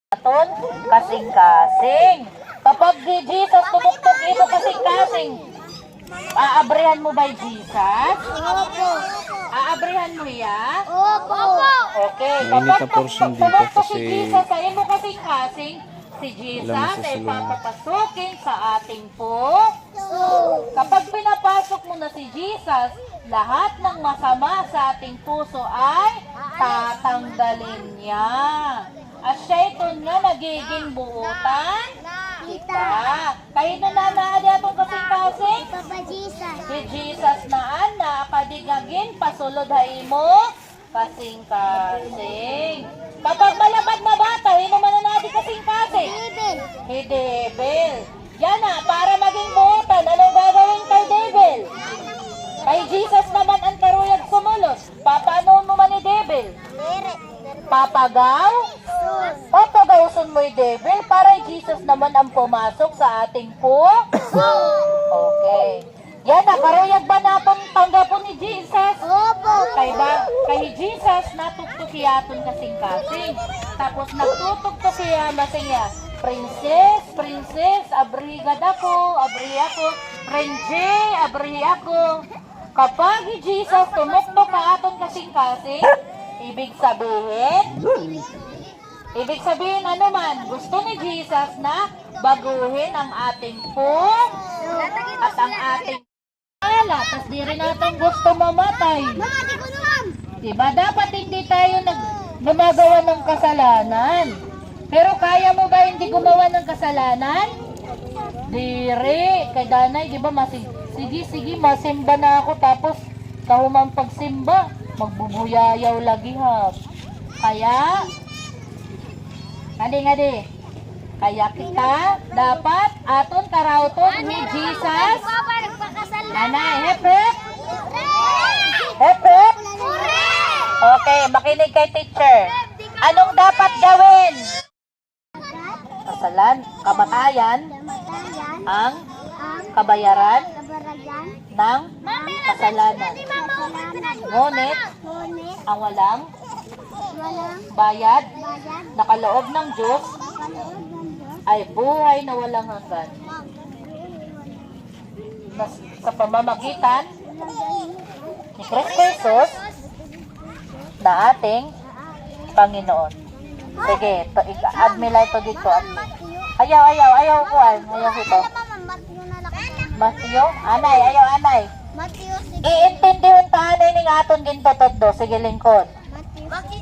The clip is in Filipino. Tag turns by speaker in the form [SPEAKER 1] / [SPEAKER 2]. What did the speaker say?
[SPEAKER 1] aton kasing-kasing. Kapag Jesus tumuktok ito kasing-kasing, aabrihan mo ba Jesus?
[SPEAKER 2] Opo.
[SPEAKER 1] Aabrihan mo ya?
[SPEAKER 2] Opo.
[SPEAKER 1] Okay.
[SPEAKER 3] Mainit na portion dito
[SPEAKER 1] tumuktok si
[SPEAKER 3] kasi
[SPEAKER 1] Jesus sa imo kasing-kasing, si Jesus
[SPEAKER 3] alam mo sa
[SPEAKER 1] ay
[SPEAKER 3] salon.
[SPEAKER 1] papapasukin sa ating puso. Kapag pinapasok mo na si Jesus, lahat ng masama sa ating puso ay tatanggalin niya. At siya ito nga nagiging buutan kita. Kayo na nanaadi atong kasing-kasing?
[SPEAKER 2] Papa Jesus.
[SPEAKER 1] Si Jesus na anak, kadigagin, pasulod mo, kasing-kasing. Kapag malabad na bata, yun naman na natin kasing-kasing.
[SPEAKER 2] Bibel.
[SPEAKER 1] Hey, Devil. Yan na, para maging buutan, anong gagawin kay Devil? Kay Jesus naman ang karuyag sumulos. Papaanoon mo man ni Devil? Papagaw? Papagawson mo yung Devil para Jesus naman ang pumasok sa ating puso. Okay. Yan na, karuyag ba natin tanggapon ni Jesus?
[SPEAKER 2] Opo.
[SPEAKER 1] Kay Jesus, natutukiyaton kasing-kasing. Tapos nagtutok siya, masaya. Princess, princess, abrigad ako, abri ako. Prince, abri ako. Kapag Jesus tumuktok ka aton kasing-kasing, ibig sabihin ano man, gusto ni Jesus na baguhin ang ating puso at ang ating ala. Tapos di rin natin gusto mamatay.
[SPEAKER 2] Mama, di ko naman.
[SPEAKER 1] Diba? Dapat hindi tayo gumagawa ng kasalanan. Pero kaya mo ba hindi gumawa ng kasalanan? Dire. Kay Danay, diba? Sige, masimba na ako. Tapos, kahumang pagsimba, magbubuyayaw lagi ha. Kaya, ngadi. Kaya kita, dapat aton karauton ni Jesus.
[SPEAKER 2] Papa, nagpakasal na.
[SPEAKER 1] Nanay, hep.
[SPEAKER 2] Hooray!
[SPEAKER 1] Okay, makinig kay teacher. Anong dapat gawin? Kamatayan
[SPEAKER 2] Kamatayan
[SPEAKER 1] ang
[SPEAKER 2] ang
[SPEAKER 1] kabayaran
[SPEAKER 2] kabarayan
[SPEAKER 1] ng kasalanan. Ngunit,
[SPEAKER 2] ngunit
[SPEAKER 1] ang walang
[SPEAKER 2] walang
[SPEAKER 1] bayad
[SPEAKER 2] bayan
[SPEAKER 1] na kaloob ng Diyos
[SPEAKER 2] kaloob ng Diyos
[SPEAKER 1] ay buhay na walang hanggan. Sa pamamagitan ni Kristo Jesus na ating Panginoon. Sige, add me lang ito dito. Ayaw ko. Ayaw ito. Matthew? Anay.
[SPEAKER 2] Matthew 6.
[SPEAKER 1] Iintindihon tahanay ning aton ginto todo. Sige, lingkod.
[SPEAKER 2] Matthew